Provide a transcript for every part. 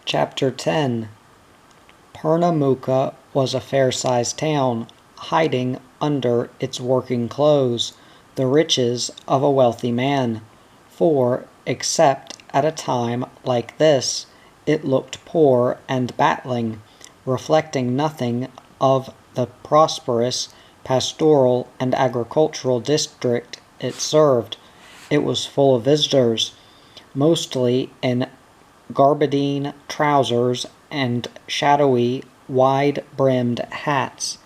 Chapter 10. Pernambuco was a fair-sized town, hiding under its working clothes the riches of a wealthy man, for, except at a time like this, it looked poor and battling, reflecting nothing of the prosperous pastoral and agricultural district it served. It was full of visitors, mostly in gabardine trousers and shadowy, wide-brimmed hats.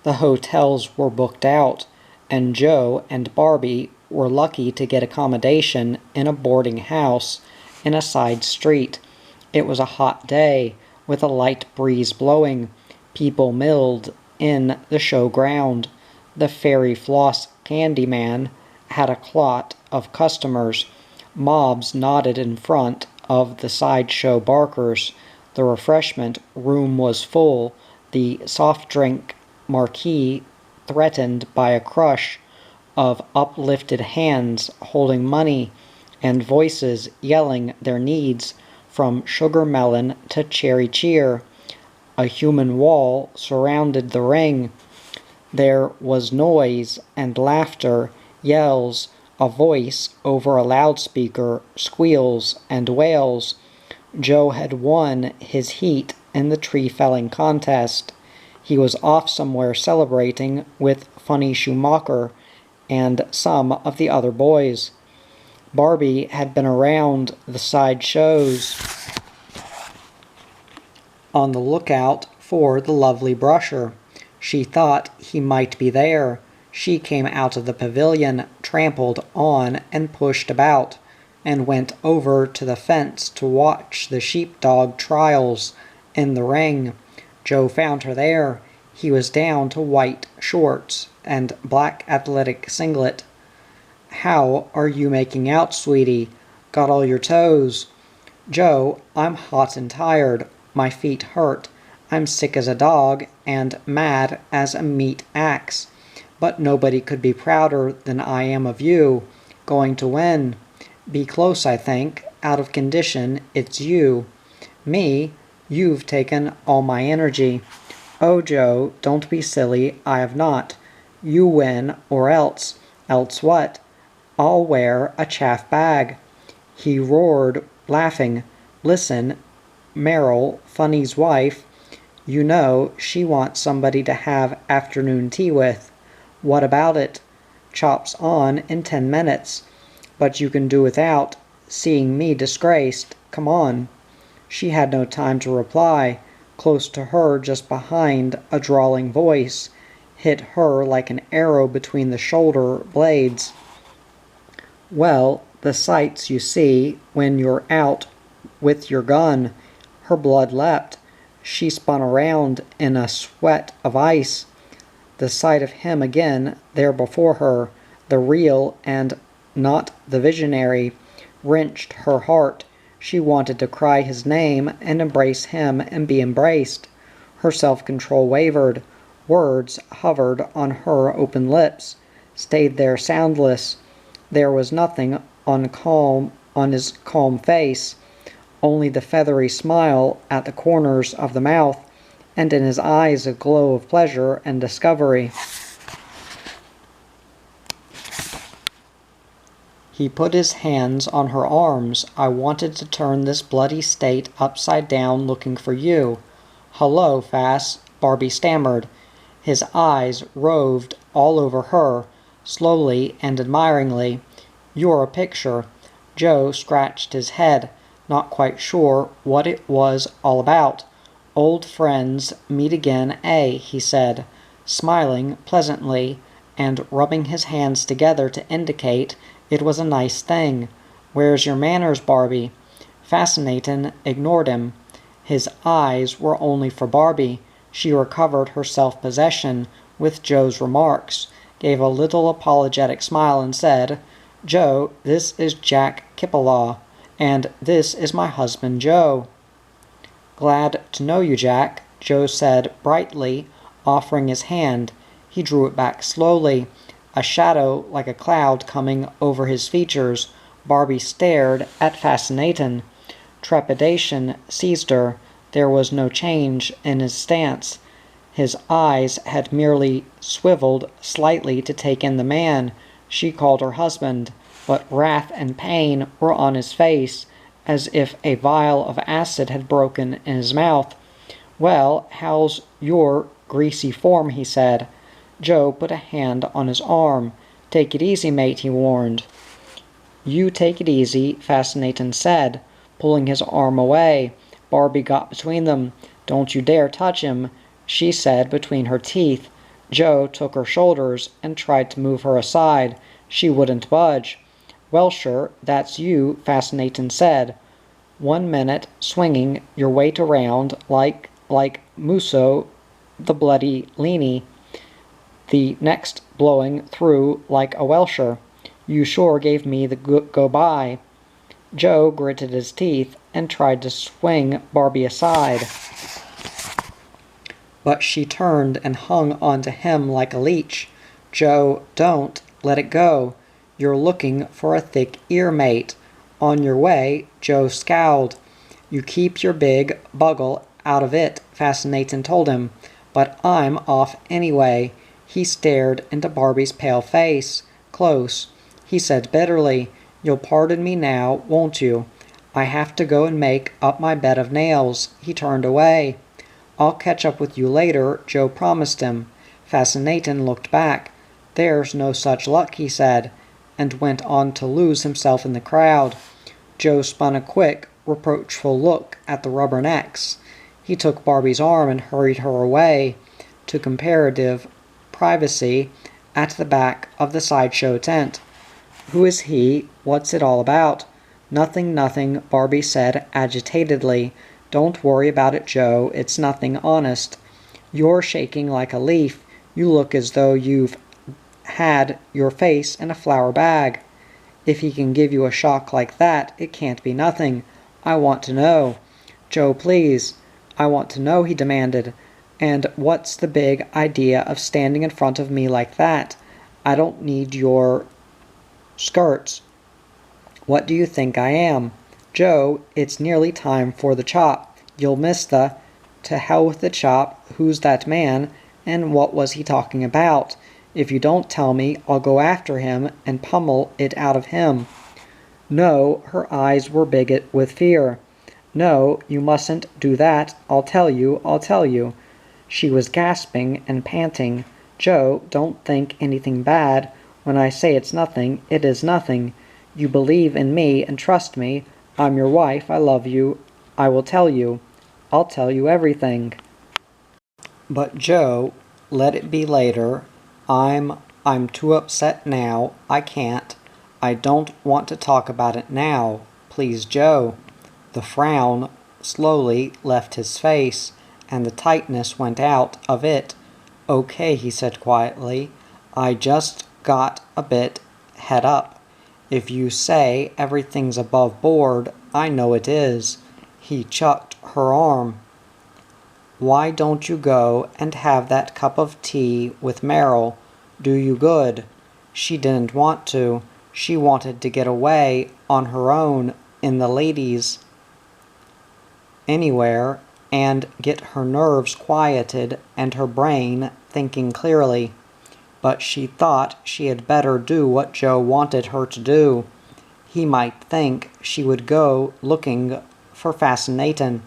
The hotels were booked out, and Joe and Barbie were lucky to get accommodation in a boarding house in a side street. It was a hot day, with a light breeze blowing. People milled in the show ground. The Fairy Floss Candy Man had a clot of customers. Mobs nodded in front of the sideshow barkers. The refreshment room was full, the soft drink marquee threatened by a crush of uplifted hands holding money and voices yelling their needs from sugar melon to cherry cheer. A human wall surrounded the ring. There was noise and laughter, yells, a voice over a loudspeaker, squeals and wails. Joe had won his heat in the tree-felling contest. He was off somewhere celebrating with Funny Schumacher and some of the other boys. Barbie had been around the side shows on the lookout for the lovely brusher. She thought he might be there. She came out of the pavilion, trampled on and pushed about, and went over to the fence to watch the sheepdog trials in the ring. Joe found her there. He was down to white shorts and black athletic singlet. "How are you making out, sweetie? Got all your toes?" "Joe, I'm hot and tired. My feet hurt. I'm sick as a dog and mad as a meat axe. But nobody could be prouder than I am of you. Going to win. Be close, I think. Out of condition, it's you. Me? You've taken all my energy." "Oh, Joe, don't be silly. I have not. You win, or else." "Else what?" "I'll wear a chaff bag." He roared, laughing. "Listen, Merrill, Funny's wife, you know she wants somebody to have afternoon tea with." "What about it?" "Chops on in 10 minutes. But you can do without seeing me disgraced. Come on." She had no time to reply. Close to her, just behind, a drawling voice hit her like an arrow between the shoulder blades. "Well, the sights you see when you're out with your gun." Her blood leapt. She spun around in a sweat of ice. The sight of him again, there before her, the real and not the visionary, wrenched her heart. She wanted to cry his name and embrace him and be embraced. Her self-control wavered. Words hovered on her open lips, stayed there soundless. There was nothing on his calm face, only the feathery smile at the corners of the mouth, and in his eyes a glow of pleasure and discovery. He put his hands on her arms. "I wanted to turn this bloody state upside down looking for you." "Hello, Fass," Barbie stammered. His eyes roved all over her, slowly and admiringly. "You're a picture." Joe scratched his head, not quite sure what it was all about. "Old friends meet again, eh?" he said, smiling pleasantly and rubbing his hands together to indicate it was a nice thing. "Where's your manners, Barbie?" Fascinatin' ignored him. His eyes were only for Barbie. She recovered her self-possession with Joe's remarks, gave a little apologetic smile and said, "Joe, this is Jack Kippelaw, and this is my husband Joe." "Glad to know you, Jack," Joe said brightly, offering his hand. He drew it back slowly, a shadow like a cloud coming over his features. Barbie stared at Fascinatin'. Trepidation seized her. There was no change in his stance. His eyes had merely swiveled slightly to take in the man she called her husband, but wrath and pain were on his face, as if a vial of acid had broken in his mouth. "Well, how's your greasy form?" he said. Joe put a hand on his arm. "Take it easy, mate," he warned. "You take it easy," Fascinating said, pulling his arm away. Barbie got between them. "Don't you dare touch him," she said between her teeth. Joe took her shoulders and tried to move her aside. She wouldn't budge. "Welsher, that's you," Fascinating said. 1 minute swinging your weight around like Musso the bloody Leany. The next blowing through like a Welsher. You sure gave me the go-by." Joe gritted his teeth and tried to swing Barbie aside, but she turned and hung onto him like a leech. "Joe, don't. Let it go. You're looking for a thick ear, mate." "On your way," Joe scowled. "You keep your big buggle out of it," Fascinating told him. "But I'm off anyway." He stared into Barbie's pale face. Close. He said bitterly, "You'll pardon me now, won't you? I have to go and make up my bed of nails." He turned away. "I'll catch up with you later," Joe promised him. Fascinating looked back. "There's no such luck," he said, and went on to lose himself in the crowd. Joe spun a quick, reproachful look at the rubbernecks. He took Barbie's arm and hurried her away to comparative privacy at the back of the sideshow tent. "Who is he? What's it all about?" "Nothing, nothing," Barbie said agitatedly. "Don't worry about it, Joe. It's nothing, honest." "You're shaking like a leaf. You look as though you've had your face in a flour bag." "If he can give you a shock like that, it can't be nothing. I want to know." "Joe, please." "I want to know," he demanded. "And what's the big idea of standing in front of me like that? I don't need your skirts. What do you think I am?" "Joe, it's nearly time for the chop. You'll miss the—" "To hell with the chop. Who's that man, and what was he talking about? If you don't tell me, I'll go after him and pummel it out of him." "No," her eyes were big with fear. "No, you mustn't do that. I'll tell you, I'll tell you." She was gasping and panting. "Joe, don't think anything bad. When I say it's nothing, it is nothing. You believe in me and trust me. I'm your wife. I love you. I will tell you. I'll tell you everything." "But Joe, let it be later. I'm too upset now. I can't. I don't want to talk about it now. Please, Joe." The frown slowly left his face, and the tightness went out of it. "Okay," he said quietly. "I just got a bit head up. If you say everything's above board, I know it is." He chucked her arm. "Why don't you go and have that cup of tea with Merrill? Do you good." She didn't want to. She wanted to get away on her own in the ladies' anywhere and get her nerves quieted and her brain thinking clearly. But she thought she had better do what Joe wanted her to do. He might think she would go looking for Fascinating.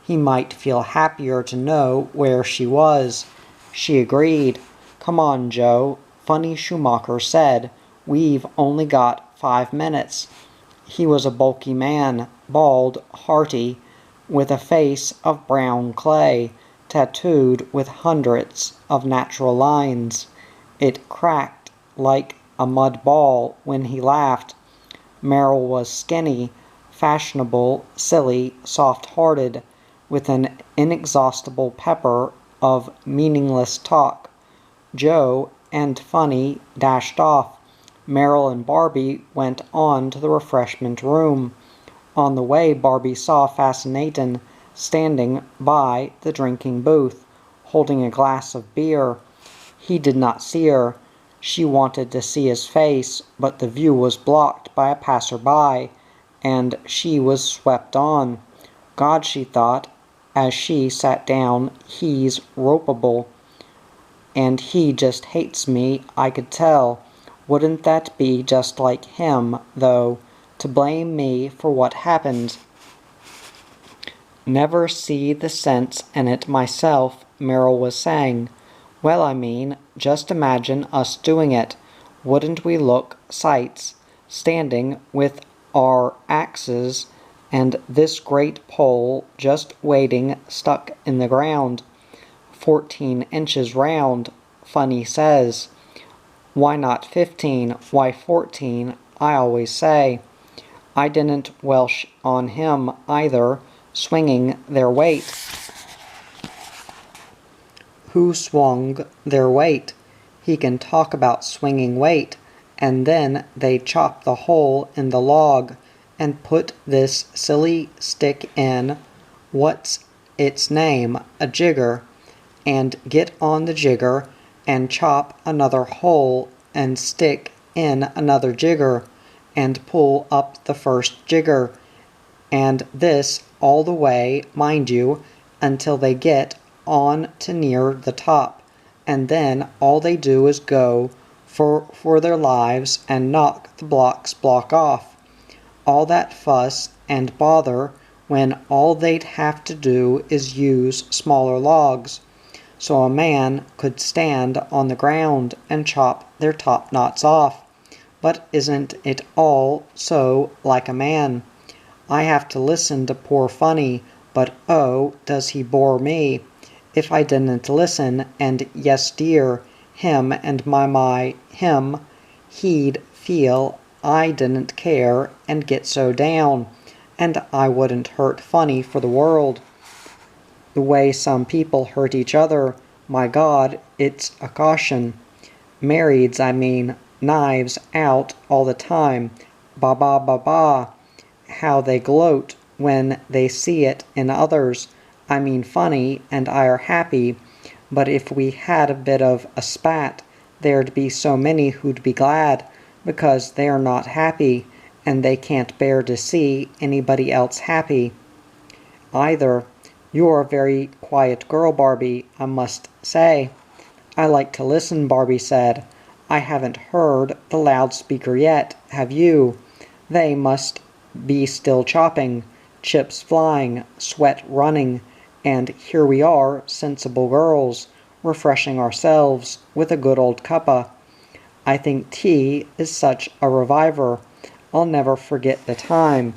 He might feel happier to know where she was. She agreed. "Come on, Joe," Funny Schumacher said. "We've only got 5 minutes." He was a bulky man, bald, hearty, with a face of brown clay, tattooed with hundreds of natural lines. It cracked like a mud ball when he laughed. Merrill was skinny, fashionable, silly, soft-hearted, with an inexhaustible pepper of meaningless talk. Joe and Funny dashed off. Merrill and Barbie went on to the refreshment room. On the way, Barbie saw Fascinating standing by the drinking booth, holding a glass of beer. He did not see her. She wanted to see his face, but the view was blocked by a passer-by, and she was swept on. God, she thought, as she sat down, he's ropeable, and he just hates me, I could tell. Wouldn't that be just like him, though, to blame me for what happened? Never see the sense in it myself, Merrill was saying. Well, I mean, just imagine us doing it. Wouldn't we look sights, standing with our axes and this great pole just waiting stuck in the ground, 14 inches round, Funny says. Why not 15? Why 14? I always say. I didn't welsh on him either, swinging their weight. Who swung their weight? He can talk about swinging weight, and then they chop the hole in the log and put this silly stick in, what's its name, a jigger, and get on the jigger and chop another hole and stick in another jigger and pull up the first jigger, and this all the way, mind you, until they get on to near the top, and then all they do is go for their lives and knock the block off. All that fuss and bother when all they'd have to do is use smaller logs, so a man could stand on the ground and chop their top knots off. But isn't it all so like a man? I have to listen to poor Funny, but oh, does he bore me. If I didn't listen, and yes dear, him and my, him, he'd feel I didn't care and get so down, and I wouldn't hurt Funny for the world. The way some people hurt each other, my God, it's a caution. Marrieds, I mean, knives out all the time, ba ba ba ba. How they gloat when they see it in others. I mean Funny and I are happy, but if we had a bit of a spat, there'd be so many who'd be glad, because they're not happy, and they can't bear to see anybody else happy. Either. You're a very quiet girl, Barbie, I must say. I like to listen, Barbie said. I haven't heard the loudspeaker yet, have you? They must be still chopping, chips flying, sweat running, and here we are, sensible girls, refreshing ourselves with a good old cuppa. I think tea is such a reviver. I'll never forget the time.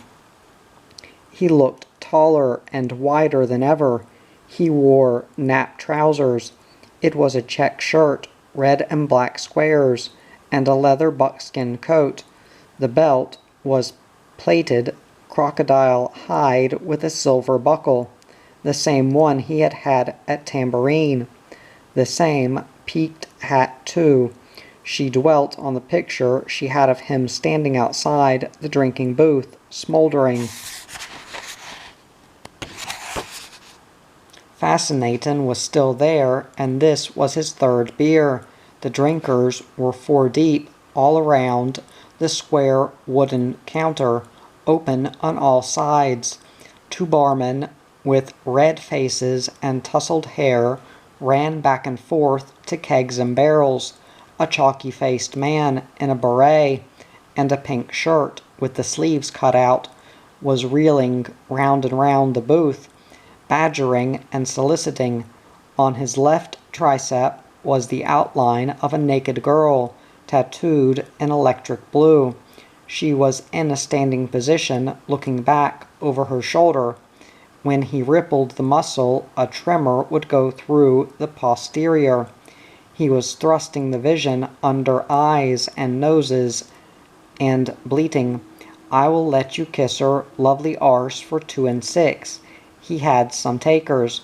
He looked taller and wider than ever. He wore nap trousers. It was a check shirt, red and black squares, and a leather buckskin coat. The belt was plaited crocodile hide with a silver buckle, the same one he had had at Tambourine. The same peaked hat, too. She dwelt on the picture she had of him standing outside the drinking booth, smoldering. Fascinatin' was still there, and this was his third beer. The drinkers were 4 deep, all around the square wooden counter, open on all sides. 2 barmen with red faces and tousled hair ran back and forth to kegs and barrels. A chalky-faced man in a beret and a pink shirt with the sleeves cut out was reeling round and round the booth, badgering and soliciting. On his left tricep was the outline of a naked girl, tattooed in electric blue. She was in a standing position, looking back over her shoulder. When he rippled the muscle, a tremor would go through the posterior. He was thrusting the vision under eyes and noses and bleating, I will let you kiss her lovely arse for 2 and 6. He had some takers.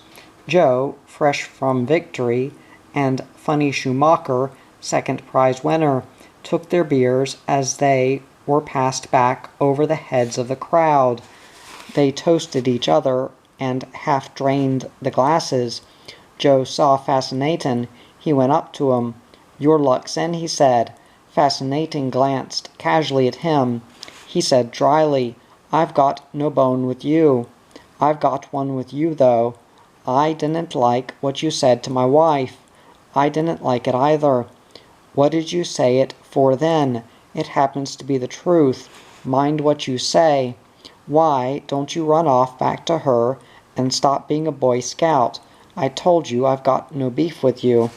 Joe, fresh from victory, and Funny Schumacher, second prize winner, took their beers as they were passed back over the heads of the crowd. They toasted each other and half-drained the glasses. Joe saw Fascinatin'. He went up to him. Your luck's in, he said. Fascinatin' glanced casually at him. He said dryly, I've got no bone with you. I've got one with you, though. I didn't like what you said to my wife. I didn't like it either. What did you say it for then? It happens to be the truth. Mind what you say. Why don't you run off back to her and stop being a Boy Scout? I told you I've got no beef with you.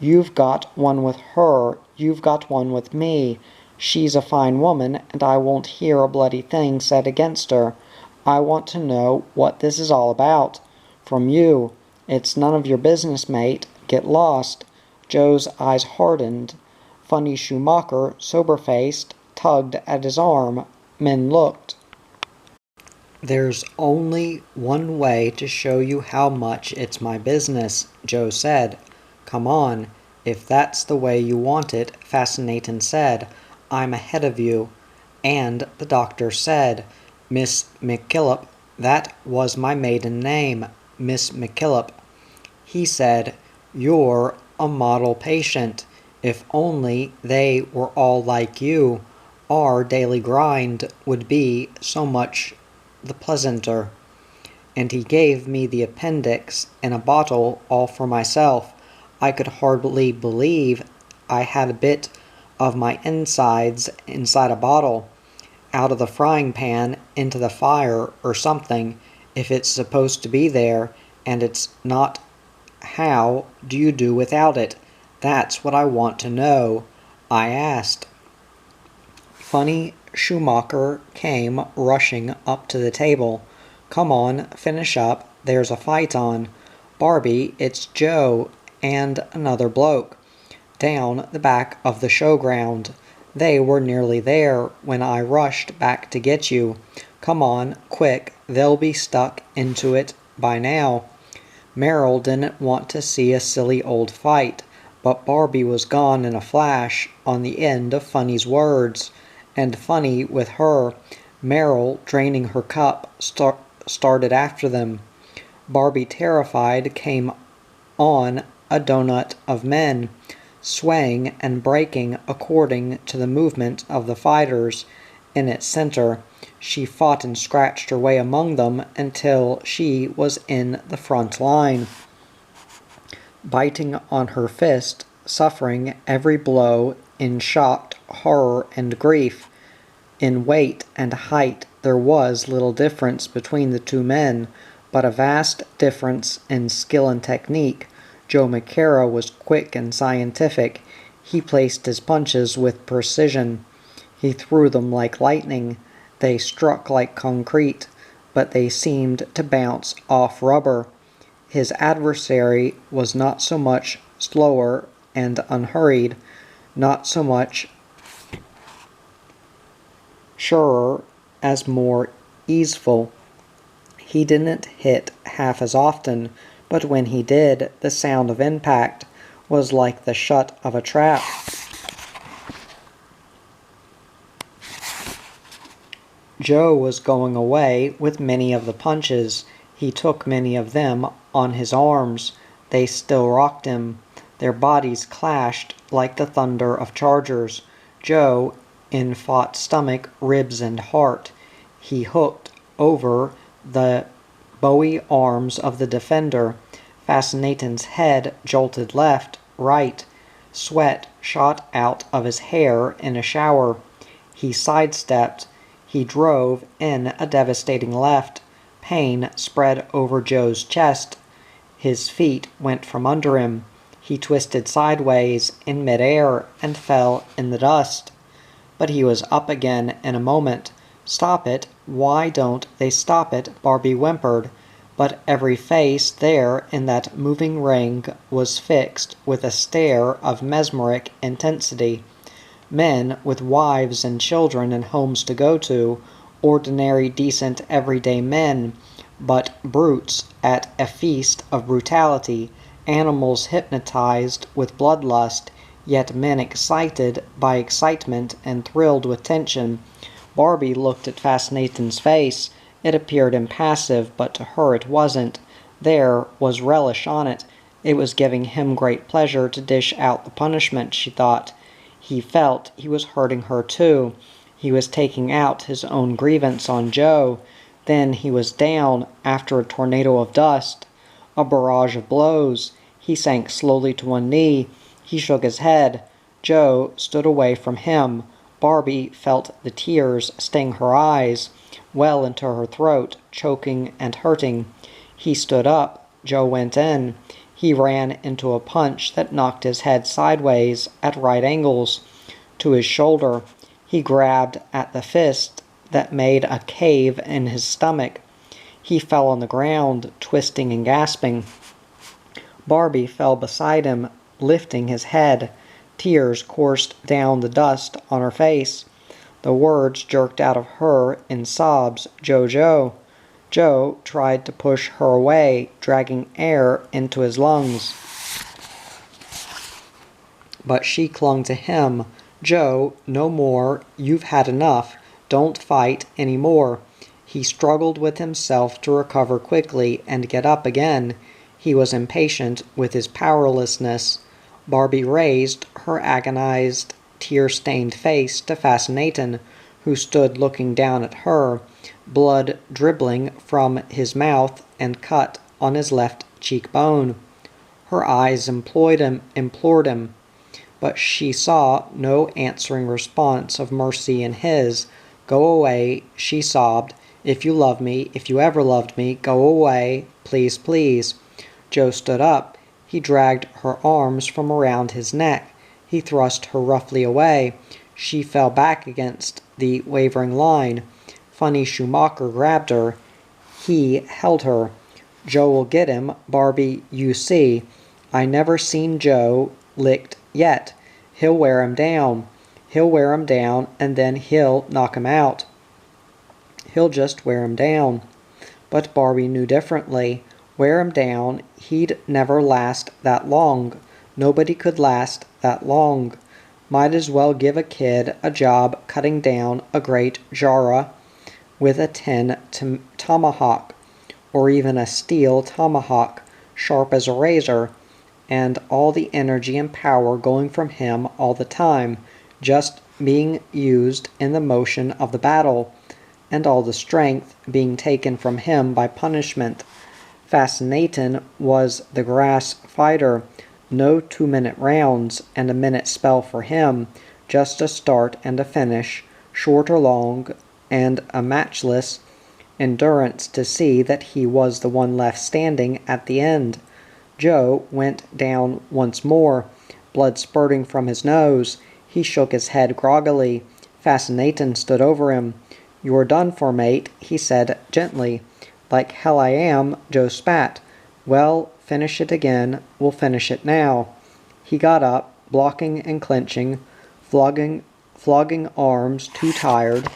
You've got one with her. You've got one with me. She's a fine woman, and I won't hear a bloody thing said against her. I want to know what this is all about. From you. It's none of your business, mate. Get lost. Joe's eyes hardened. Funny Schumacher, sober-faced, tugged at his arm. Men looked. There's only one way to show you how much it's my business, Joe said. Come on, if that's the way you want it, Fascinatin said. I'm ahead of you. And the doctor said, Miss McKillop, that was my maiden name, Miss McKillop. He said, You're a model patient. If only they were all like you, our daily grind would be so much the pleasanter. And he gave me the appendix in a bottle all for myself. I could hardly believe I had a bit of my insides inside a bottle, out of the frying pan into the fire or something, if it's supposed to be there, and it's not. How do you do without it? That's what I want to know, I asked. Funny Schumacher came rushing up to the table. Come on, finish up, there's a fight on. Barbie, it's Joe and another bloke. Down the back of the showground. They were nearly there when I rushed back to get you. Come on, quick, they'll be stuck into it by now. Merrill didn't want to see a silly old fight, but Barbie was gone in a flash on the end of Funny's words. And Funny with her, Merrill, draining her cup, started after them. Barbie, terrified, came on a donut of men, swaying and breaking according to the movement of the fighters. In its center, she fought and scratched her way among them until she was in the front line, biting on her fist, suffering every blow in shocked horror and grief. In weight and height there was little difference between the two men, but a vast difference in skill and technique. Joe McCara was quick and scientific. He placed his punches with precision. He threw them like lightning. They struck like concrete, but they seemed to bounce off rubber. His adversary was not so much slower and unhurried, not so much surer as more easeful. He didn't hit half as often, but when he did, the sound of impact was like the shut of a trap. Joe was going away with many of the punches. He took many of them on his arms. They still rocked him. Their bodies clashed like the thunder of chargers. Joe in fought stomach, ribs, and heart. He hooked over the bowie arms of the defender. Fascinatin's head jolted left, right. Sweat shot out of his hair in a shower. He sidestepped. He drove in a devastating left. Pain spread over Joe's chest. His feet went from under him. He twisted sideways in midair and fell in the dust. But he was up again in a moment. Stop it. Why don't they stop it? Barbie whimpered. But every face there in that moving ring was fixed with a stare of mesmeric intensity. Men with wives and children and homes to go to, ordinary, decent, everyday men, but brutes at a feast of brutality, animals hypnotized with bloodlust, yet men excited by excitement and thrilled with tension. Barbie looked at Fascinatin's face. It appeared impassive, but to her it wasn't. There was relish on it. It was giving him great pleasure to dish out the punishment, she thought. He felt he was hurting her too. He was taking out his own grievance on Joe. Then he was down after a tornado of dust, a barrage of blows. He sank slowly to one knee. He shook his head. Joe stood away from him. Barbie felt the tears sting her eyes, well into her throat, choking and hurting. He stood up. Joe went in. He ran into a punch that knocked his head sideways at right angles to his shoulder. He grabbed at the fist that made a cave in his stomach. He fell on the ground, twisting and gasping. Barbie fell beside him, lifting his head. Tears coursed down the dust on her face. The words jerked out of her in sobs, "Joe, Joe." Joe tried to push her away, dragging air into his lungs. But she clung to him. "Joe, no more. You've had enough. Don't fight any more." He struggled with himself to recover quickly and get up again. He was impatient with his powerlessness. Barbie raised her agonized, tear-stained face to Fascinatin, who stood looking down at her, blood dribbling from his mouth and cut on his left cheekbone. Her eyes implored him, but she saw no answering response of mercy in his. "Go away," she sobbed. "If you love me, if you ever loved me, go away, please, please." Joe stood up. He dragged her arms from around his neck. He thrust her roughly away. She fell back against the wavering line. Funny Schumacher grabbed her. He held her. "Joe will get him, Barbie, you see. I never seen Joe licked yet. He'll wear him down. He'll wear him down, and then he'll knock him out. He'll just wear him down." But Barbie knew differently. Wear him down, he'd never last that long. Nobody could last that long. Might as well give a kid a job cutting down a great jarrah with a tin tomahawk, or even a steel tomahawk, sharp as a razor, and all the energy and power going from him all the time, just being used in the motion of the battle, and all the strength being taken from him by punishment. Fascinatin was the grass fighter. No 2-minute rounds and a minute spell for him, just a start and a finish, short or long, and a matchless endurance to see that he was the one left standing at the end. Joe went down once more, blood spurting from his nose. He shook his head groggily. Fascinatin stood over him. "You're done for, mate," he said gently. "Like hell I am," Joe spat. "Well, finish it again. We'll finish it now." He got up, blocking and clenching, flogging arms too tired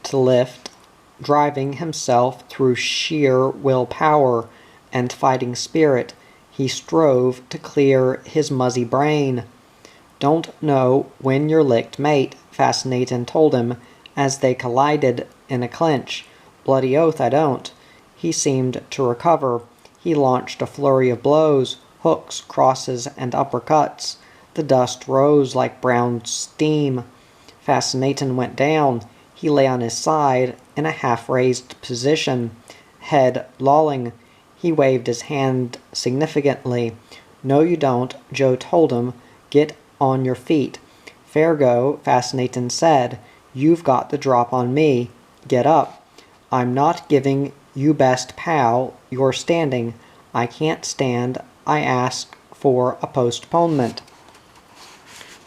to lift, driving himself through sheer willpower and fighting spirit. He strove to clear his muzzy brain. "Don't know when you're licked, mate," Fascinatin told him as they collided in a clinch. "Bloody oath I don't." He seemed to recover. He launched a flurry of blows, hooks, crosses, and uppercuts. The dust rose like brown steam. Fascinatin went down. He lay on his side in a half-raised position, head lolling. He waved his hand significantly. "No, you don't," Joe told him. "Get on your feet." "Fair go," Fascinatin said. "You've got the drop on me. Get up." "I'm not giving you best pal. You're standing." "I can't stand. I ask for a postponement."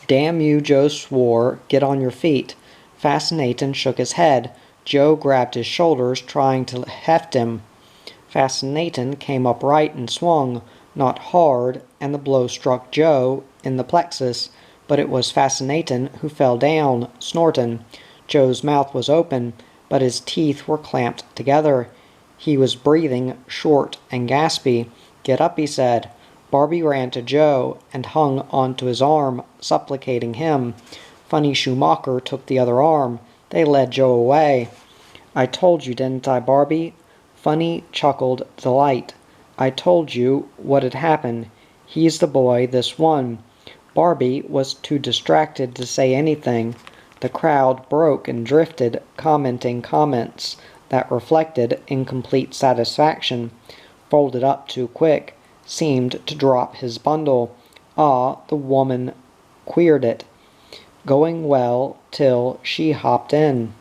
"Damn you," Joe swore. "Get on your feet." Fascinatin shook his head. Joe grabbed his shoulders, trying to heft him. Fascinatin came upright and swung, not hard, and the blow struck Joe in the plexus, but it was Fascinatin who fell down, snorting. Joe's mouth was open, but his teeth were clamped together. He was breathing short and gaspy. "Get up," he said. Barbie ran to Joe and hung onto his arm, supplicating him. Funny Schumacher took the other arm. They led Joe away. "I told you, didn't I, Barbie?" Funny chuckled delight. "I told you what had happened. He's the boy, this one. Barbie was too distracted to say anything. The crowd broke and drifted, commenting comments that reflected incomplete satisfaction. Folded up too quick, seemed to drop his bundle. Ah, the woman queered it. Going well till she hopped in.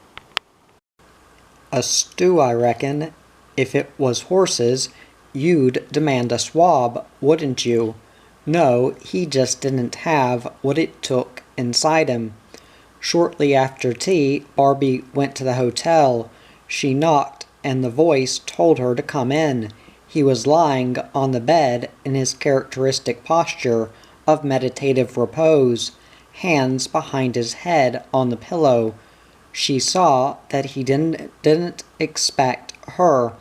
A stew, I reckon. If it was horses, you'd demand a swab, wouldn't you? No, he just didn't have what it took inside him. Shortly after tea, Barbie went to the hotel. She knocked, and the voice told her to come in. He was lying on the bed in his characteristic posture of meditative repose, hands behind his head on the pillow. She saw that he didn't expect her.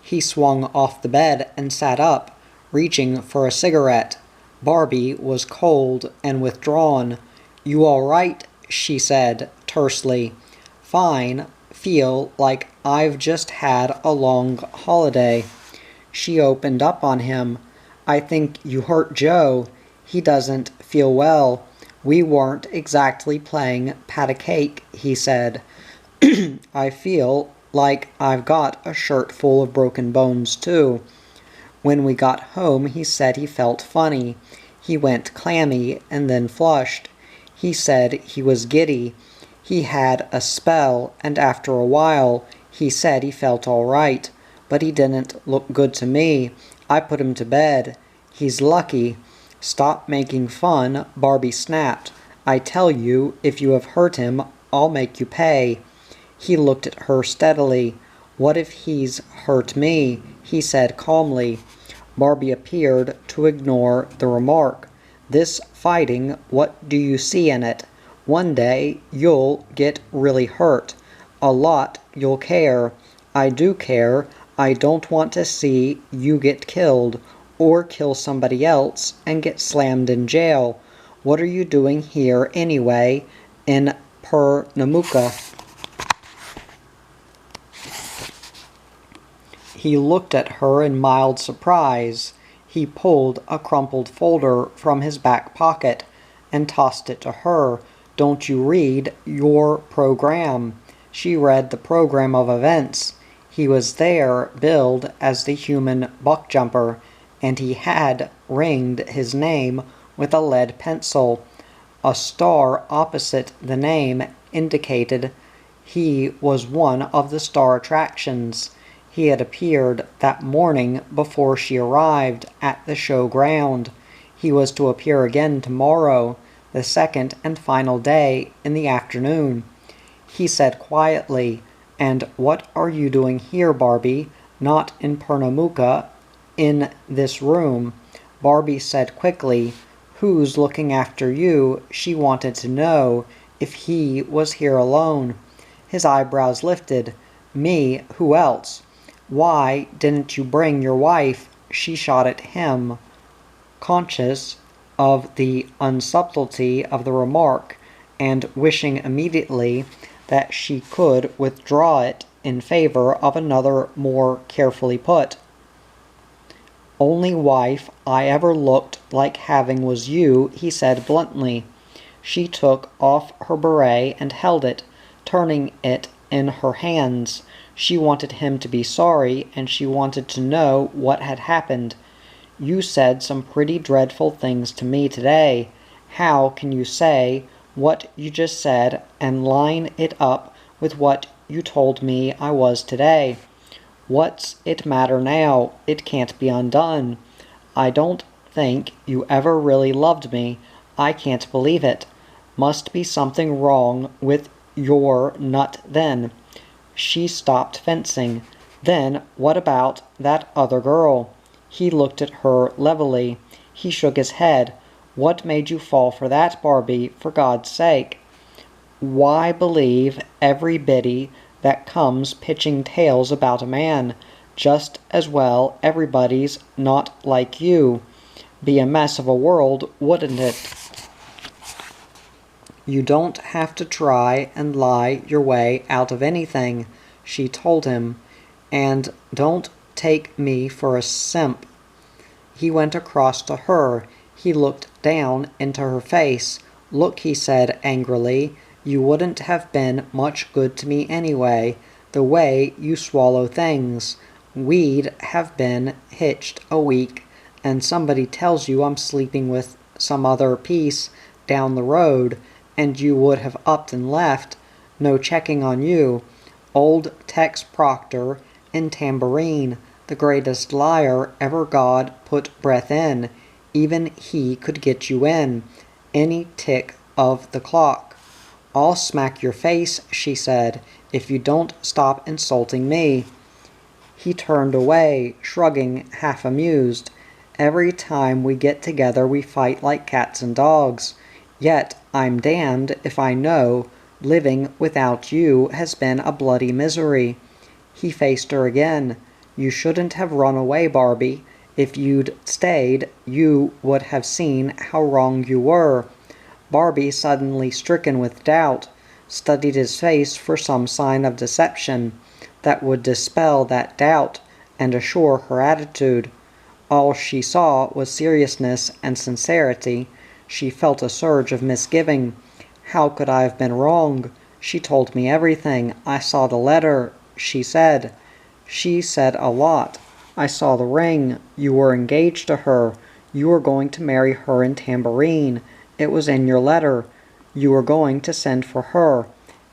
He swung off the bed and sat up, reaching for a cigarette. Barbie was cold and withdrawn. "You all right?" she said, tersely. "Fine. Feel like I've just had a long holiday." She opened up on him. "I think you hurt Joe. He doesn't feel well. We weren't exactly playing pat-a-cake," he said. "I feel like I've got a shirt full of broken bones, too." When we got home, he said he felt funny. He went clammy and then flushed. He said he was giddy. He had a spell, and after a while, he said he felt all right. But he didn't look good to me. I put him to bed. He's lucky. "Stop making fun," Barbie snapped. "I tell you, if you have hurt him, I'll make you pay." He looked at her steadily. "What if he's hurt me?" he said calmly. Barbie appeared to ignore the remark. "This fighting, what do you see in it? One day you'll get really hurt. A lot you'll care. I do care. I don't want to see you get killed, or kill somebody else and get slammed in jail. What are you doing here anyway, in Pernambuco?" He looked at her in mild surprise. He pulled a crumpled folder from his back pocket and tossed it to her. "Don't you read your program?" She read the program of events. He was there, billed as the human buckjumper, and he had ringed his name with a lead pencil. A star opposite the name indicated he was one of the star attractions. He had appeared that morning before she arrived at the show ground. He was to appear again tomorrow, the second and final day, in the afternoon. He said quietly, "And what are you doing here, Barbie? Not in Pernambuco, in this room?" Barbie said quickly, "Who's looking after you?" She wanted to know if he was here alone. His eyebrows lifted. "Me, who else?" "Why didn't you bring your wife?" She shot at him, conscious of the unsubtlety of the remark, and wishing immediately that she could withdraw it in favor of another more carefully put. "Only wife I ever looked like having was you," he said bluntly. She took off her beret and held it, turning it in her hands. She wanted him to be sorry, and she wanted to know what had happened. "You said some pretty dreadful things to me today. How can you say what you just said and line it up with what you told me I was today? What's it matter now? It can't be undone. I don't think you ever really loved me. I can't believe it. Must be something wrong with your nut then." She stopped fencing. "Then what about that other girl?" He looked at her levelly. He shook his head. "What made you fall for that, Barbie, for God's sake?" "Why believe every biddy that comes pitching tales about a man? Just as well everybody's not like you. Be a mess of a world, wouldn't it?" "You don't have to try and lie your way out of anything," she told him. "And don't take me for a simp." He went across to her. He looked down into her face. "Look," he said angrily, "you wouldn't have been much good to me anyway, the way you swallow things. We'd have been hitched a week, and somebody tells you I'm sleeping with some other piece down the road, and you would have upped and left, no checking on you. Old Tex Proctor in Tambourine, the greatest liar ever God put breath in, even he could get you in, any tick of the clock." "I'll smack your face," she said, "if you don't stop insulting me." He turned away, shrugging, half amused. "Every time we get together we fight like cats and dogs. Yet I'm damned if I know living without you has been a bloody misery." He faced her again. "You shouldn't have run away, Barbie. If you'd stayed, you would have seen how wrong you were." Barbie, suddenly stricken with doubt, studied his face for some sign of deception that would dispel that doubt and assure her attitude. All she saw was seriousness and sincerity. She felt a surge of misgiving. "How could I have been wrong? She told me everything. I saw the letter. She said a lot. I saw the ring. You were engaged to her. You were going to marry her in Tambourine. It was in your letter. You were going to send for her."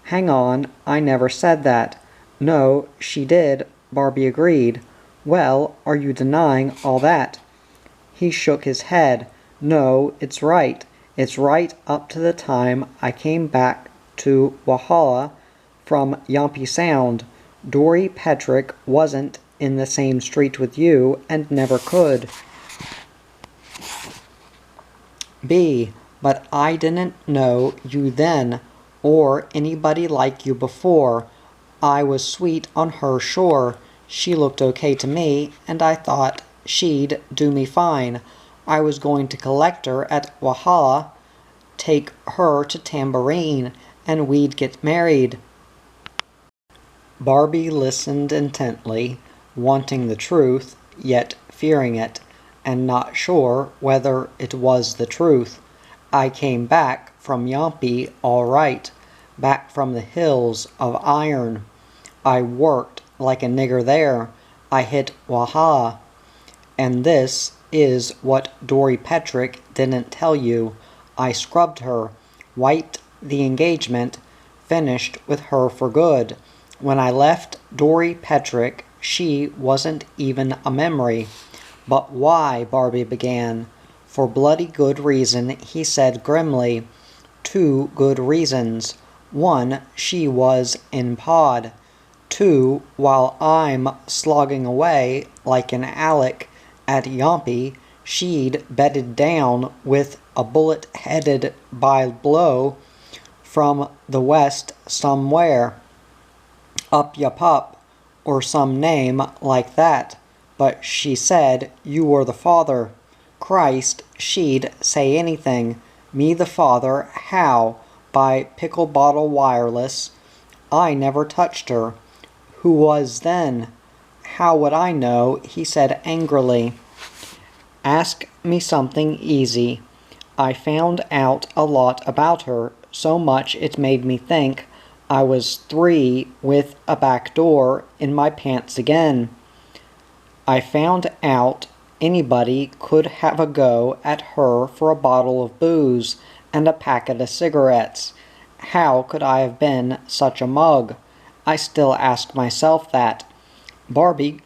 "Hang on, I never said that." "No, she did," Barbie agreed. "Well, are you denying all that?" He shook his head. "No, it's right. It's right up to the time I came back to Walhalla from Yampi Sound. Dory Petrick wasn't in the same street with you and never could be. But I didn't know you then, or anybody like you before. I was sweet on her, sure. She looked okay to me, and I thought she'd do me fine. I was going to collect her at Walhalla, take her to Tambourine, and we'd get married." Barbie listened intently, wanting the truth, yet fearing it, and not sure whether it was the truth. "I came back from Yampi all right, back from the hills of iron. I worked like a nigger there. I hit Walhalla. And this is what Dory Petrick didn't tell you. I scrubbed her, wiped the engagement, finished with her for good. When I left Dory Petrick, she wasn't even a memory." "But why?" Barbie began. "For bloody good reason," he said grimly. "Two good reasons. One, she was in pod. Two, while I'm slogging away like an Alec at Yampi, she'd bedded down with a bullet headed by blow from the west somewhere, up Yapup, or some name like that. But she said you were the father. Christ, she'd say anything. Me the father, how? By pickle bottle wireless. I never touched her. Who was then? How would I know?" he said angrily. "Ask me something easy. I found out a lot about her, so much it made me think I was 3 with a back door in my pants again. I found out anybody could have a go at her for a bottle of booze and a packet of cigarettes. How could I have been such a mug? I still ask myself that." Barbie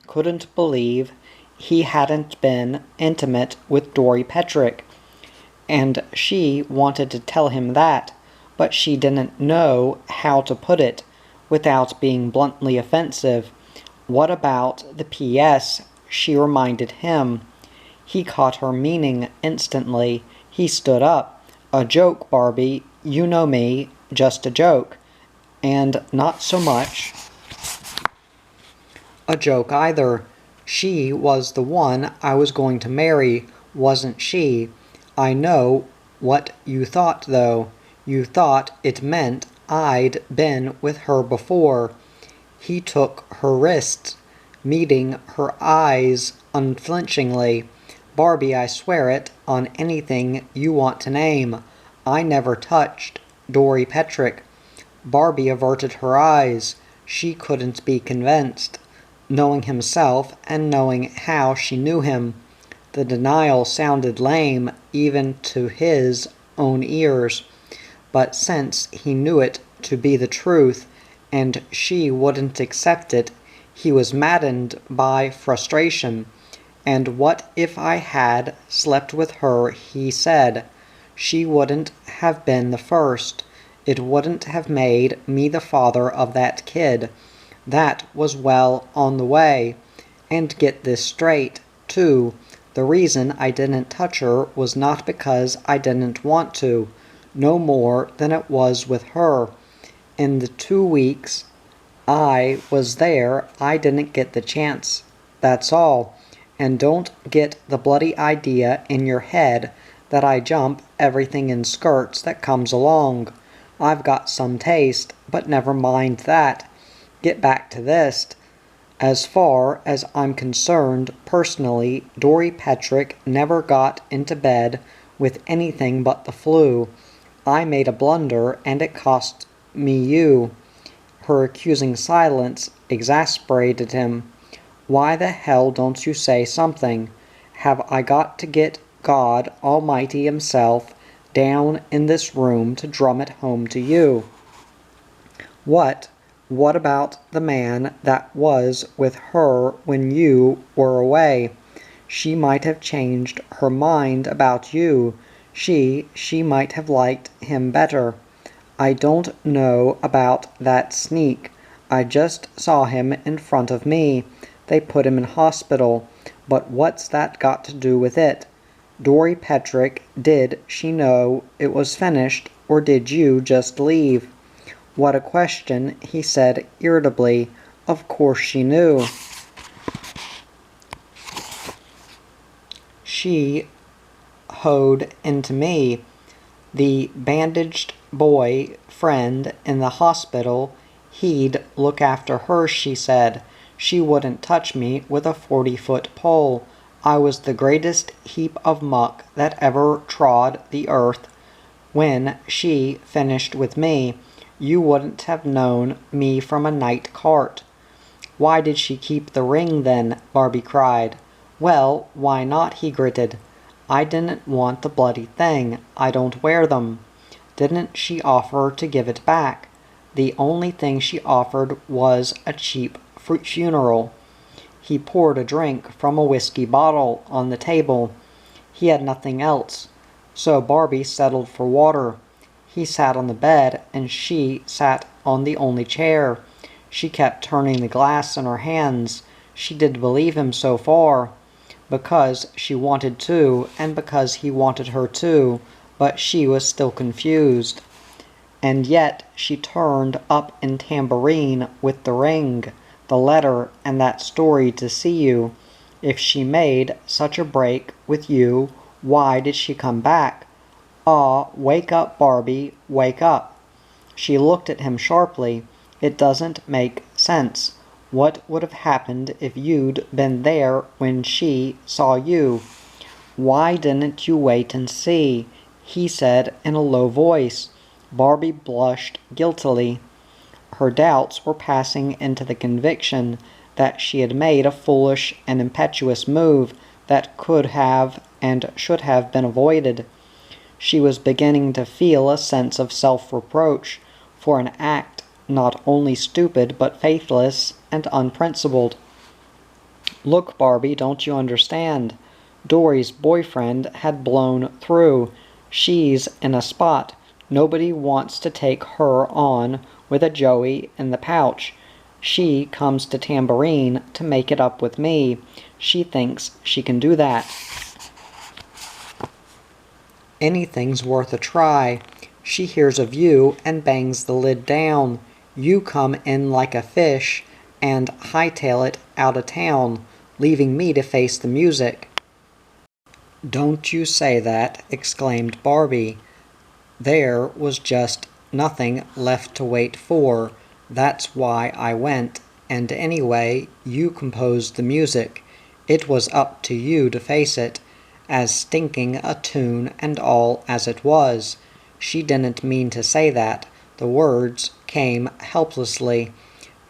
couldn't believe he hadn't been intimate with Dory Petrick, and she wanted to tell him that, but she didn't know how to put it without being bluntly offensive. "What about the P.S.?" she reminded him. He caught her meaning instantly. He stood up. "A joke, Barbie. You know me. Just a joke. And not so much a joke either. She was the one I was going to marry, wasn't she? I know what you thought, though. You thought it meant I'd been with her before." He took her wrists, meeting her eyes unflinchingly. Barbie, I swear it, on anything you want to name. I never touched Dory Petrick. Barbie averted her eyes. She couldn't be convinced, knowing himself and knowing how she knew him. The denial sounded lame even to his own ears, but since he knew it to be the truth, and she wouldn't accept it, he was maddened by frustration. And what if I had slept with her, he said. She wouldn't have been the first. It wouldn't have made me the father of that kid. That was well on the way. And get this straight, too. The reason I didn't touch her was not because I didn't want to, no more than it was with her. In the 2 weeks I was there, I didn't get the chance. That's all. And don't get the bloody idea in your head that I jump everything in skirts that comes along. I've got some taste, but never mind that. Get back to this. As far as I'm concerned, personally, Dory Petrick never got into bed with anything but the flu. I made a blunder, and it cost me you. Her accusing silence exasperated him. Why the hell don't you say something? Have I got to get God Almighty himself down in this room to drum it home to you? What about the man that was with her when you were away? She might have changed her mind about you. She might have liked him better. I don't know about that sneak. I just saw him in front of me. They put him in hospital. But what's that got to do with it? Dory Petrick, did she know it was finished, or did you just leave? What a question, he said irritably. Of course she knew. She hoed into me. The bandaged boy friend in the hospital, he'd look after her, she said. She wouldn't touch me with a 40-foot pole. I was the greatest heap of muck that ever trod the earth. When she finished with me, you wouldn't have known me from a night cart. Why did she keep the ring then? Barbie cried. Well, why not? He gritted. I didn't want the bloody thing. I don't wear them. Didn't she offer to give it back? The only thing she offered was a cheap funeral. He poured a drink from a whiskey bottle on the table. He had nothing else, so Barbie settled for water. He sat on the bed, and she sat on the only chair. She kept turning the glass in her hands. She did believe him so far, because she wanted to, and because he wanted her to, but she was still confused. And yet she turned up in Tambourine with the ring, the letter, and that story to see you. If she made such a break with you, why did she come back? Ah, wake up, Barbie, wake up. She looked at him sharply. It doesn't make sense. What would have happened if you'd been there when she saw you? Why didn't you wait and see? He said in a low voice. Barbie blushed guiltily. Her doubts were passing into the conviction that she had made a foolish and impetuous move that could have and should have been avoided. She was beginning to feel a sense of self-reproach for an act not only stupid but faithless and unprincipled. Look, Barbie, don't you understand? Dory's boyfriend had blown through. She's in a spot. Nobody wants to take her on with a Joey in the pouch. She comes to Tambourine to make it up with me. She thinks she can do that. Anything's worth a try. She hears of you and bangs the lid down. You come in like a fish and hightail it out of town, leaving me to face the music. Don't you say that, exclaimed Barbie. There was just nothing left to wait for. That's why I went. And anyway, you composed the music. It was up to you to face it. as stinking a tune and all as it was. She didn't mean to say that. The words came helplessly.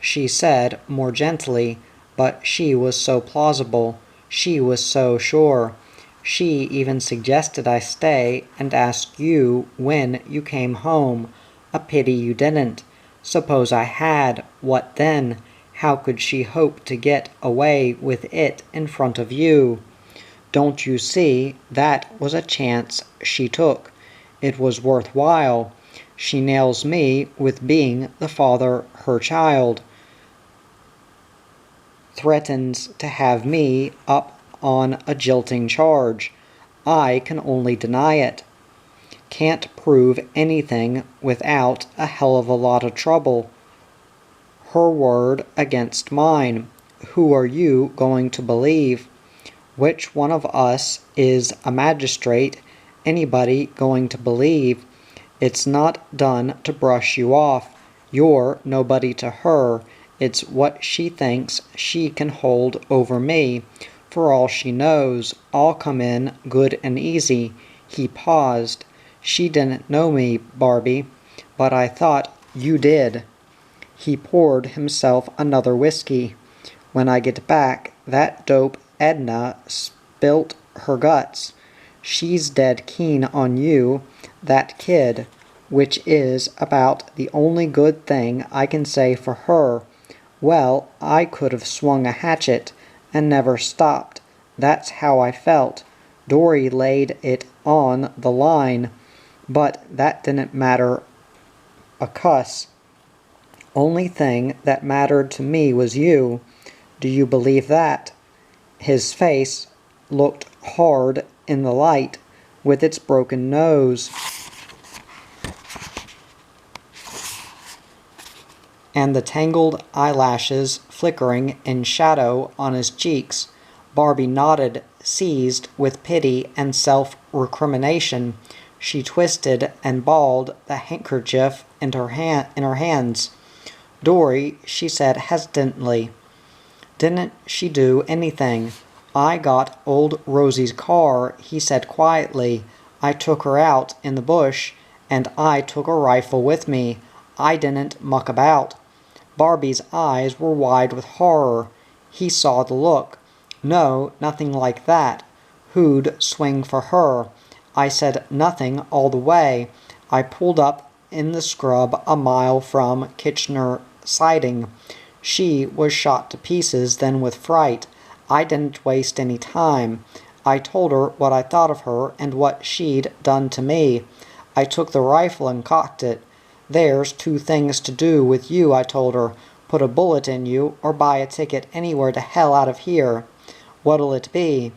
She said more gently, but she was so plausible. She was so sure. She even suggested I stay and ask you when you came home. A pity you didn't. Suppose I had, what then? How could she hope to get away with it in front of you? Don't you see, that was a chance she took. It was worthwhile. She nails me with being the father her child. Threatens to have me up on a jilting charge. I can only deny it. Can't prove anything without a hell of a lot of trouble. Her word against mine. Who are you going to believe? Which one of us is a magistrate? Anybody going to believe? It's not done to brush you off. You're nobody to her. It's what she thinks she can hold over me. For all she knows, I'll come in good and easy. He paused. She didn't know me, Barbie, but I thought you did. He poured himself another whiskey. When I get back, that dope Edna spilt her guts. She's dead keen on you, that kid, which is about the only good thing I can say for her. Well, I could have swung a hatchet and never stopped. That's how I felt. Dory laid it on the line, but that didn't matter a cuss. Only thing that mattered to me was you. Do you believe that? His face looked hard in the light, with its broken nose and the tangled eyelashes flickering in shadow on his cheeks. Barbie nodded, seized with pity and self-recrimination. She twisted and balled the handkerchief in her hands. Dory, she said hesitantly. Didn't she do anything? I got old Rosie's car, he said quietly. I took her out in the bush, and I took a rifle with me. I didn't muck about. Barbie's eyes were wide with horror. He saw the look. No, nothing like that. Who'd swing for her? I said nothing all the way. I pulled up in the scrub a mile from Kitchener Siding. She was shot to pieces then with fright. I didn't waste any time. I told her what I thought of her and what she'd done to me. I took the rifle and cocked it. There's two things to do with you, I told her. Put a bullet in you or buy a ticket anywhere to hell out of here. What'll it be?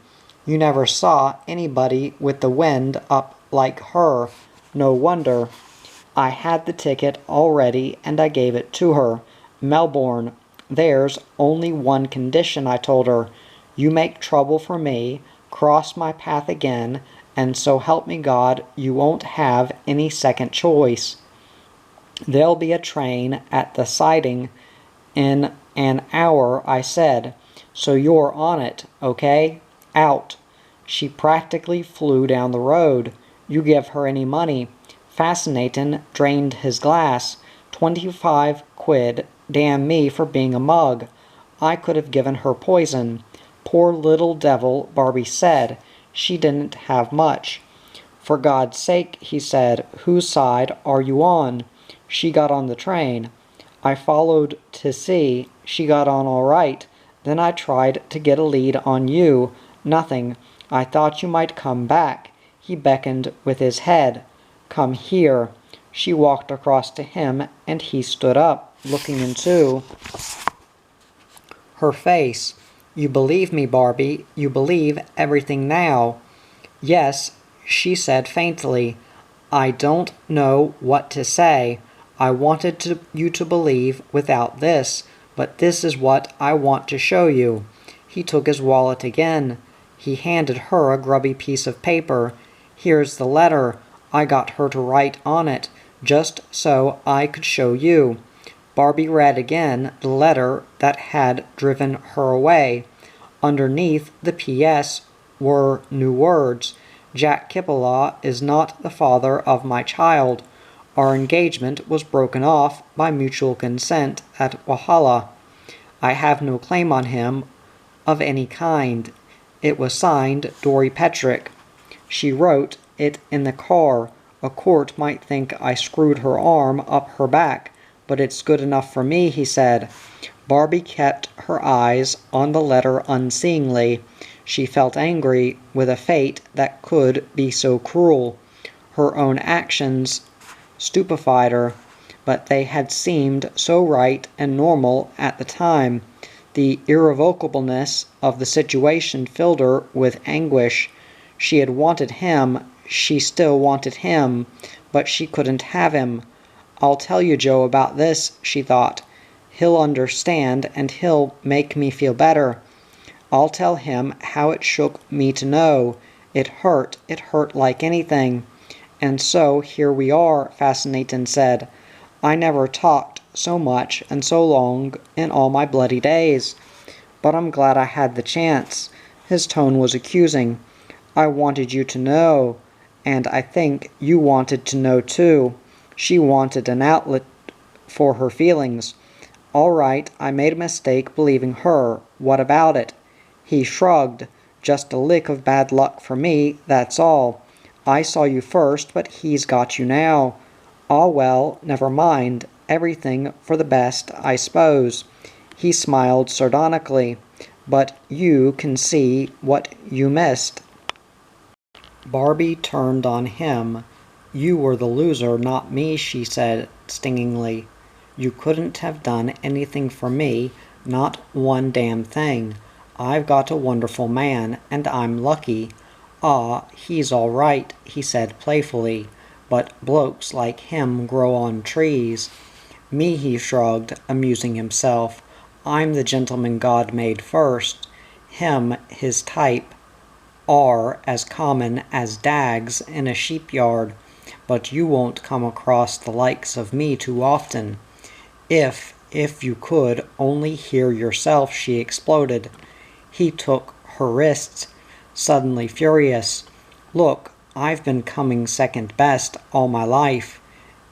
You never saw anybody with the wind up like her. No wonder. I had the ticket already and I gave it to her. Melbourne. There's only one condition, I told her. You make trouble for me, cross my path again, and so help me God, you won't have any second choice. There'll be a train at the siding in an hour, I said, so you're on it, okay? Out. She practically flew down the road. You give her any money. Fascinatin' drained his glass. 25 quid. Damn me for being a mug. I could have given her poison. Poor little devil, Barbie said. She didn't have much. For God's sake, he said, whose side are you on? She got on the train. I followed to see. She got on all right. Then I tried to get a lead on you. Nothing. I thought you might come back. He beckoned with his head. Come here. She walked across to him, and he stood up, looking into her face. You believe me, Barbie. You believe everything now. Yes, she said faintly. I don't know what to say. I wanted you to believe without this, but this is what I want to show you. He took his wallet again. He handed her a grubby piece of paper. Here's the letter. I got her to write on it, just so I could show you. Barbie read again the letter that had driven her away. Underneath the P.S. were new words. Jack Kippelah is not the father of my child. Our engagement was broken off by mutual consent at Walhalla. I have no claim on him of any kind. It was signed Dory Petrick. She wrote it in the car. A court might think I screwed her arm up her back, but it's good enough for me, he said. Barbie kept her eyes on the letter unseeingly. She felt angry with a fate that could be so cruel. Her own actions stupefied her, but they had seemed so right and normal at the time. The irrevocableness of the situation filled her with anguish. She had wanted him, she still wanted him, but she couldn't have him. I'll tell you, Joe, about this, she thought. He'll understand, and he'll make me feel better. I'll tell him how it shook me to know. It hurt like anything. And so here we are, Fascinatin said. I never talked so much and so long in all my bloody days. But I'm glad I had the chance. His tone was accusing. I wanted you to know, and I think you wanted to know too. She wanted an outlet for her feelings. All right, I made a mistake believing her. What about it? He shrugged. Just a lick of bad luck for me, that's all. I saw you first, but he's got you now. Ah, well, never mind. Everything for the best, I suppose. He smiled sardonically. But you can see what you missed. Barbie turned on him. You were the loser, not me, she said stingingly. You couldn't have done anything for me, not one damn thing. I've got a wonderful man, and I'm lucky. Ah, he's all right, he said playfully, but blokes like him grow on trees. Me, he shrugged, amusing himself. I'm the gentleman God made first. Him, his type, are as common as dags in a sheepyard, but you won't come across the likes of me too often. If you could only hear yourself, she exploded. He took her wrists, suddenly furious. Look, I've been coming second best all my life.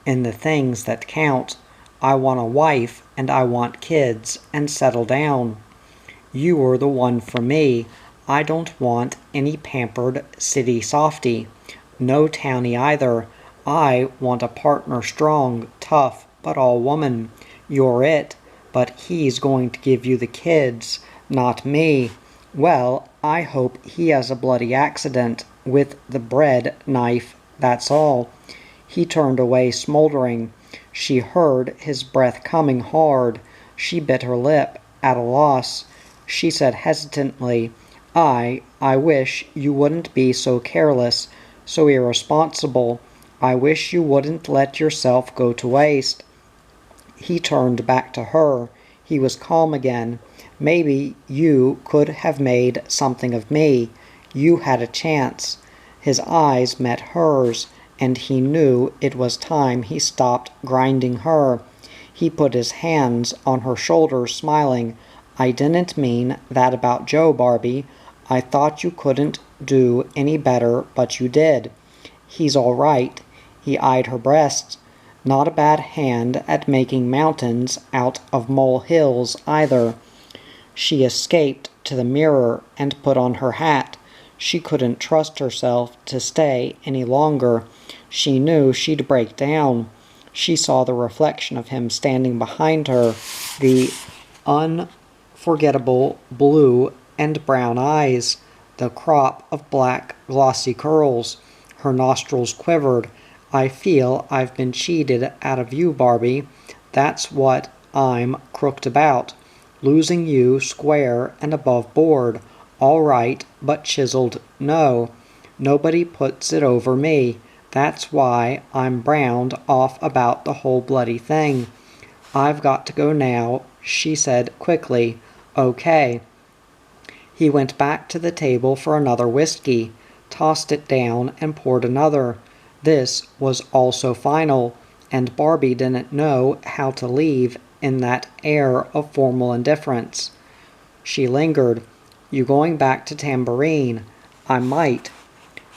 In the things that count, I want a wife, and I want kids, and settle down. You were the one for me. I don't want any pampered city softy. No townie either. I want a partner strong, tough, but all woman. You're it, but he's going to give you the kids, not me. Well, I hope he has a bloody accident with the bread knife, that's all. He turned away smoldering. She heard his breath coming hard. She bit her lip, at a loss. She said hesitantly, I wish you wouldn't be so careless, so irresponsible. I wish you wouldn't let yourself go to waste. He turned back to her. He was calm again. Maybe you could have made something of me. You had a chance. His eyes met hers, and he knew it was time he stopped grinding her. He put his hands on her shoulders, smiling. I didn't mean that about Joe, Barbie. I thought you couldn't do any better, but you did. He's all right. He eyed her breasts. Not a bad hand at making mountains out of molehills either. She escaped to the mirror and put on her hat. She couldn't trust herself to stay any longer. She knew she'd break down. She saw the reflection of him standing behind her, the unforgettable blue and brown eyes, the crop of black glossy curls. Her nostrils quivered. I feel I've been cheated out of you, Barbie. That's what I'm crooked about. Losing you square and above board. All right, but chiseled no. Nobody puts it over me. That's why I'm browned off about the whole bloody thing. I've got to go now, she said quickly. Okay. He went back to the table for another whiskey, tossed it down, and poured another. This was also final, and Barbie didn't know how to leave in that air of formal indifference. She lingered. You going back to Tambourine? I might.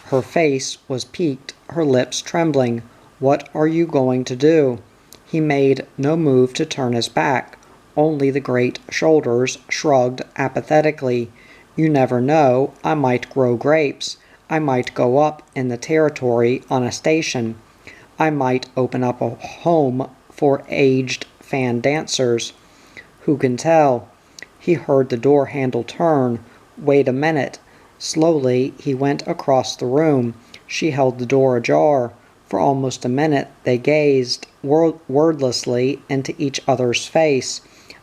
Her face was peaked, her lips trembling. What are you going to do? He made no move to turn his back. Only the great shoulders shrugged apathetically. You never know, I might grow grapes. I might go up in the territory on a station. I might open up a home for aged fan dancers. Who can tell? He heard the door handle turn. Wait a minute. Slowly he went across the room. She held the door ajar. For almost a minute they gazed wordlessly into each other's face.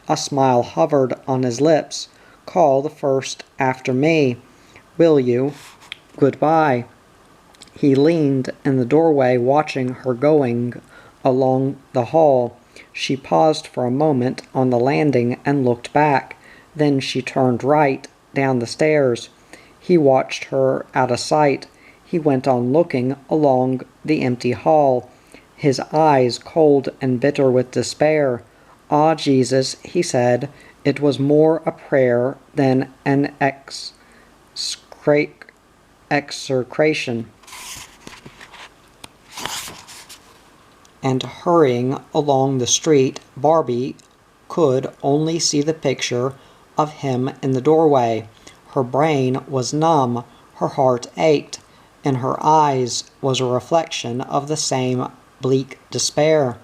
A smile hovered on his lips. Call the first after me. Will you? Goodbye. He leaned in the doorway watching her going along the hall. She paused for a moment on the landing and looked back. Then she turned right, down the stairs. He watched her out of sight. He went on looking along the empty hall, his eyes cold and bitter with despair. Ah, Jesus, he said, it was more a prayer than an execration. And hurrying along the street, Barbie could only see the picture of him in the doorway. Her brain was numb, her heart ached. In her eyes was a reflection of the same bleak despair.